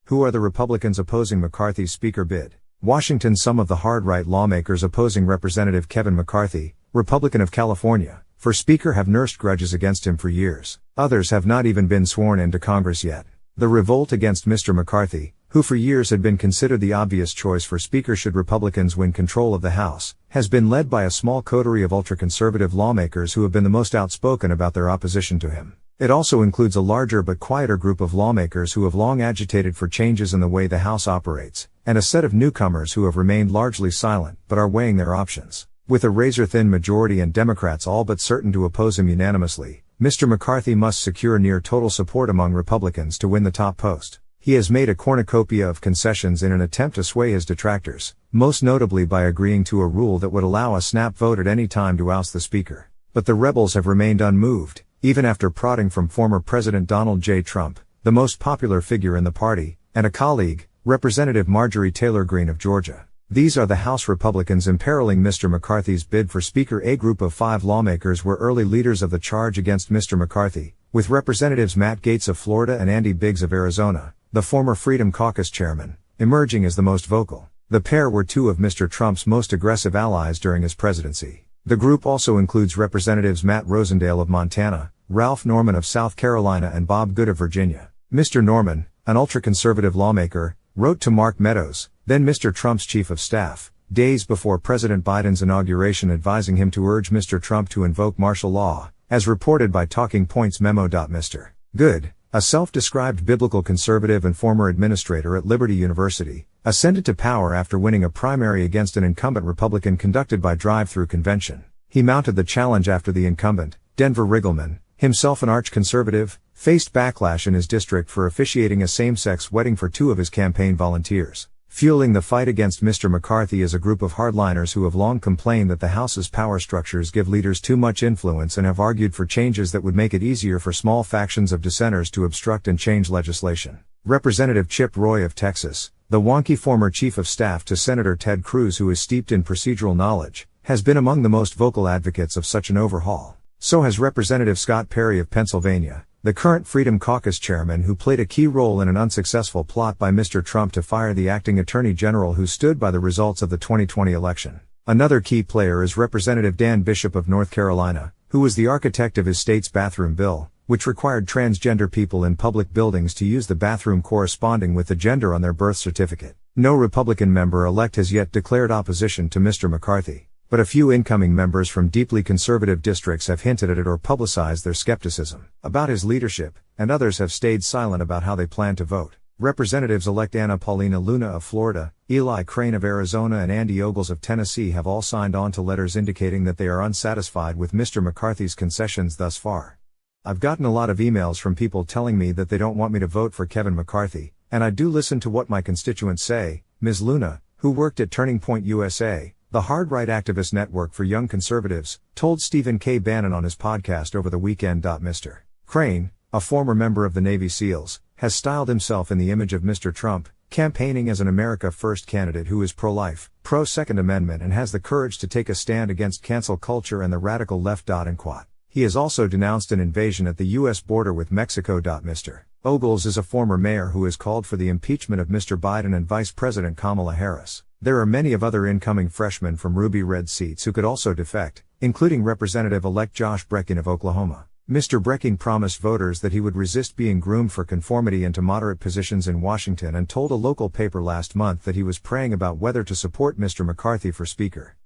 Who are the Republicans opposing McCarthy's Speaker bid? Washington. Some of the hard-right lawmakers opposing Representative Kevin McCarthy, Republican of California, for Speaker have nursed grudges against him for years. Others have not even been sworn into Congress yet. The revolt against Mr. McCarthy, who for years had been considered the obvious choice for Speaker should Republicans win control of the House, has been led by a small coterie of ultra-conservative lawmakers who have been the most outspoken about their opposition to him. It also includes a larger but quieter group of lawmakers who have long agitated for changes in the way the House operates, and a set of newcomers who have remained largely silent but are weighing their options. With a razor-thin majority and Democrats all but certain to oppose him unanimously, Mr. McCarthy must secure near total support among Republicans to win the top post. He has made a cornucopia of concessions in an attempt to sway his detractors, most notably by agreeing to a rule that would allow a snap vote at any time to oust the Speaker. But the rebels have remained unmoved, even after prodding from former President Donald J. Trump, the most popular figure in the party, and a colleague, Representative Marjorie Taylor Greene of Georgia. These are the House Republicans imperiling Mr. McCarthy's bid for Speaker. A group of 5 lawmakers were early leaders of the charge against Mr. McCarthy, with Representatives Matt Gaetz of Florida and Andy Biggs of Arizona, the former Freedom Caucus chairman, emerging as the most vocal. The pair were 2 of Mr. Trump's most aggressive allies during his presidency. The group also includes Representatives Matt Rosendale of Montana, Ralph Norman of South Carolina and Bob Good of Virginia. Mr. Norman, an ultra-conservative lawmaker, wrote to Mark Meadows, then Mr. Trump's chief of staff, days before President Biden's inauguration advising him to urge Mr. Trump to invoke martial law, as reported by Talking Points Memo. Mr. Good, a self-described biblical conservative and former administrator at Liberty University, ascended to power after winning a primary against an incumbent Republican conducted by drive-through convention. He mounted the challenge after the incumbent, Denver Riggleman, himself an arch-conservative, faced backlash in his district for officiating a same-sex wedding for 2 of his campaign volunteers. Fueling the fight against Mr. McCarthy is a group of hardliners who have long complained that the House's power structures give leaders too much influence and have argued for changes that would make it easier for small factions of dissenters to obstruct and change legislation. Representative Chip Roy of Texas, the wonky former chief of staff to Senator Ted Cruz, who is steeped in procedural knowledge, has been among the most vocal advocates of such an overhaul. So has Representative Scott Perry of Pennsylvania, the current Freedom Caucus chairman who played a key role in an unsuccessful plot by Mr. Trump to fire the acting attorney general who stood by the results of the 2020 election. Another key player is Representative Dan Bishop of North Carolina, who was the architect of his state's bathroom bill, which required transgender people in public buildings to use the bathroom corresponding with the gender on their birth certificate. No Republican member-elect has yet declared opposition to Mr. McCarthy, but a few incoming members from deeply conservative districts have hinted at it or publicized their skepticism about his leadership, and others have stayed silent about how they plan to vote. Representatives-elect Anna Paulina Luna of Florida, Eli Crane of Arizona and Andy Ogles of Tennessee have all signed on to letters indicating that they are unsatisfied with Mr. McCarthy's concessions thus far. I've gotten a lot of emails from people telling me that they don't want me to vote for Kevin McCarthy, and I do listen to what my constituents say, Ms. Luna, who worked at Turning Point USA, the hard-right activist network for young conservatives, told Stephen K. Bannon on his podcast over the weekend. Mr. Crane, a former member of the Navy SEALs, has styled himself in the image of Mr. Trump, campaigning as an America First candidate who is pro-life, pro-Second Amendment and has the courage to take a stand against cancel culture and the radical left. He has also denounced an invasion at the U.S. border with Mexico. Mr. Ogles is a former mayor who has called for the impeachment of Mr. Biden and Vice President Kamala Harris. There are many of other incoming freshmen from ruby red seats who could also defect, including Representative-elect Josh Breckin of Oklahoma. Mr. Breckin promised voters that he would resist being groomed for conformity into moderate positions in Washington and told a local paper last month that he was praying about whether to support Mr. McCarthy for Speaker.